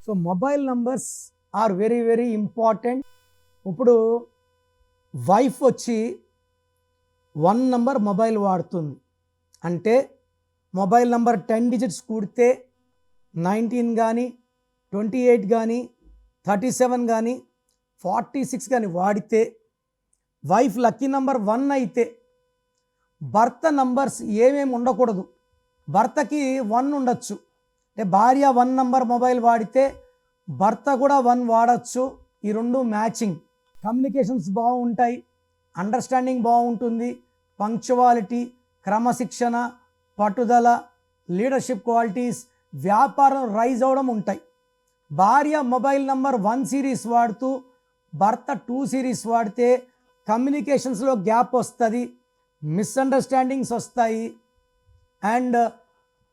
So mobile numbers are very very important. ఇప్పుడు wife వచ్చి 1 number mobile వాడుతుంది అంటే మొబైల్ నంబర్ 10 డిజిట్స్ కూడితే 19 కానీ 28 కానీ 37 కానీ 46 కానీ వాడితే వైఫ్ లక్కీ నంబర్ 1 అయితే భర్త నంబర్స్ ఏమేమి ఉండకూడదు. భర్తకి 1 ఉండొచ్చు అంటే భార్య 1 నంబర్ మొబైల్ వాడితే భర్త కూడా 1 వాడచ్చు. ఈ రెండు మ్యాచింగ్. కమ్యూనికేషన్స్ బాగుంటాయి, అండర్స్టాండింగ్ బాగుంటుంది, పంక్చువాలిటీ, క్రమశిక్షణ, పట్టుదల, లీడర్షిప్ క్వాలిటీస్, వ్యాపారం రైజ్ అవ్వడం ఉంటాయి. భార్య మొబైల్ నంబర్ 1 సిరీస్ వాడుతూ భర్త 2 సిరీస్ వాడితే కమ్యూనికేషన్స్లో గ్యాప్ వస్తుంది, మిస్అండర్స్టాండింగ్స్ వస్తాయి అండ్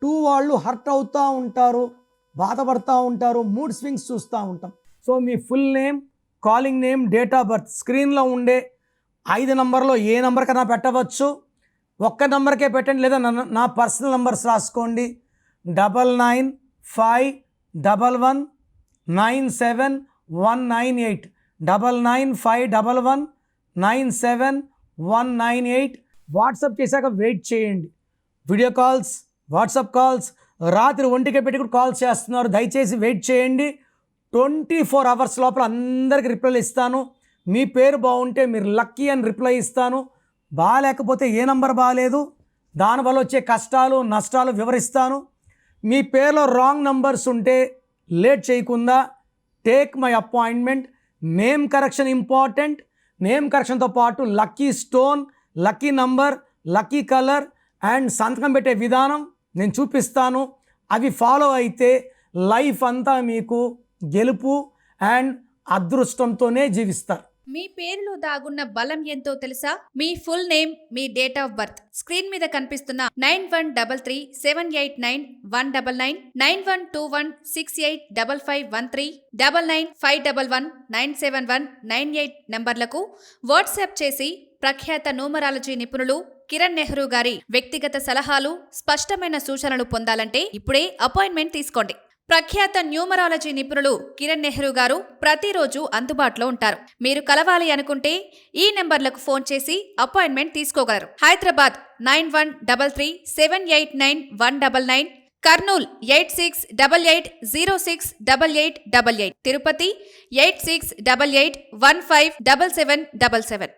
2 వాళ్ళు హర్ట్ అవుతూ ఉంటారు, బాధపడుతూ ఉంటారు, మూడ్ స్వింగ్స్ చూస్తూ ఉంటాం. So me full name, calling name, date of birth స్క్రీన్లో ఉండే 5 నంబర్లో ఏ నెంబర్ కన్నా పెట్టవచ్చు. ఒక్క నెంబర్కే పెట్టండి, లేదా నా పర్సనల్ నెంబర్స్ రాసుకోండి. 9951197198 9951197198. వాట్సాప్ చేశాక వెయిట్ చేయండి. వీడియో కాల్స్, వాట్సాప్ కాల్స్ రాత్రి 1కే పెట్టి కూడా కాల్స్ చేస్తున్నారు. దయచేసి వెయిట్ చేయండి. 24 అవర్స్ లోపల అందరికీ రిప్లైలు ఇస్తాను. మీ పేరు బాగుంటే మీరు లక్కీ అని రిప్లై ఇస్తాను. బాగాలేకపోతే ఏ నంబర్ బాగాలేదు, దానివల్ల వచ్చే కష్టాలు నష్టాలు వివరిస్తాను. మీ పేరులో రాంగ్ నంబర్స్ ఉంటే లేట్ చేయకుండా take my appointment. Name correction important. Name కరెక్షన్తో పాటు lucky stone, lucky number, lucky colour and సంతకం పెట్టే విధానం నేను చూపిస్తాను. అవి ఫాలో అయితే లైఫ్ అంతా మీకు గెలుపు అండ్ అదృష్టంతోనే జీవిస్తారు. మీ పేరులో దాగున్న బలం ఎంతో తెలుసా? మీ ఫుల్ నేమ్, మీ డేట్ ఆఫ్ బర్త్ స్క్రీన్ మీద కనిపిస్తున్న 9133789199 9121685513 9951197198 నంబర్లకు వాట్సాప్ చేసి ప్రఖ్యాత న్యూమరాలజీ నిపుణులు కిరణ్ నెహ్రూ గారి వ్యక్తిగత సలహాలు, స్పష్టమైన సూచనలు పొందాలంటే ఇప్పుడే అపాయింట్మెంట్ తీసుకోండి. ప్రఖ్యాత న్యూమరాలజీ నిపుణులు కిరణ్ నెహ్రూ గారు ప్రతిరోజు అందుబాటులో ఉంటారు. మీరు కలవాలి అనుకుంటే ఈ నెంబర్లకు ఫోన్ చేసి అపాయింట్మెంట్ తీసుకోగలరు. హైదరాబాద్ 9133789199, కర్నూల్ 8688068888, తిరుపతి 8688157777.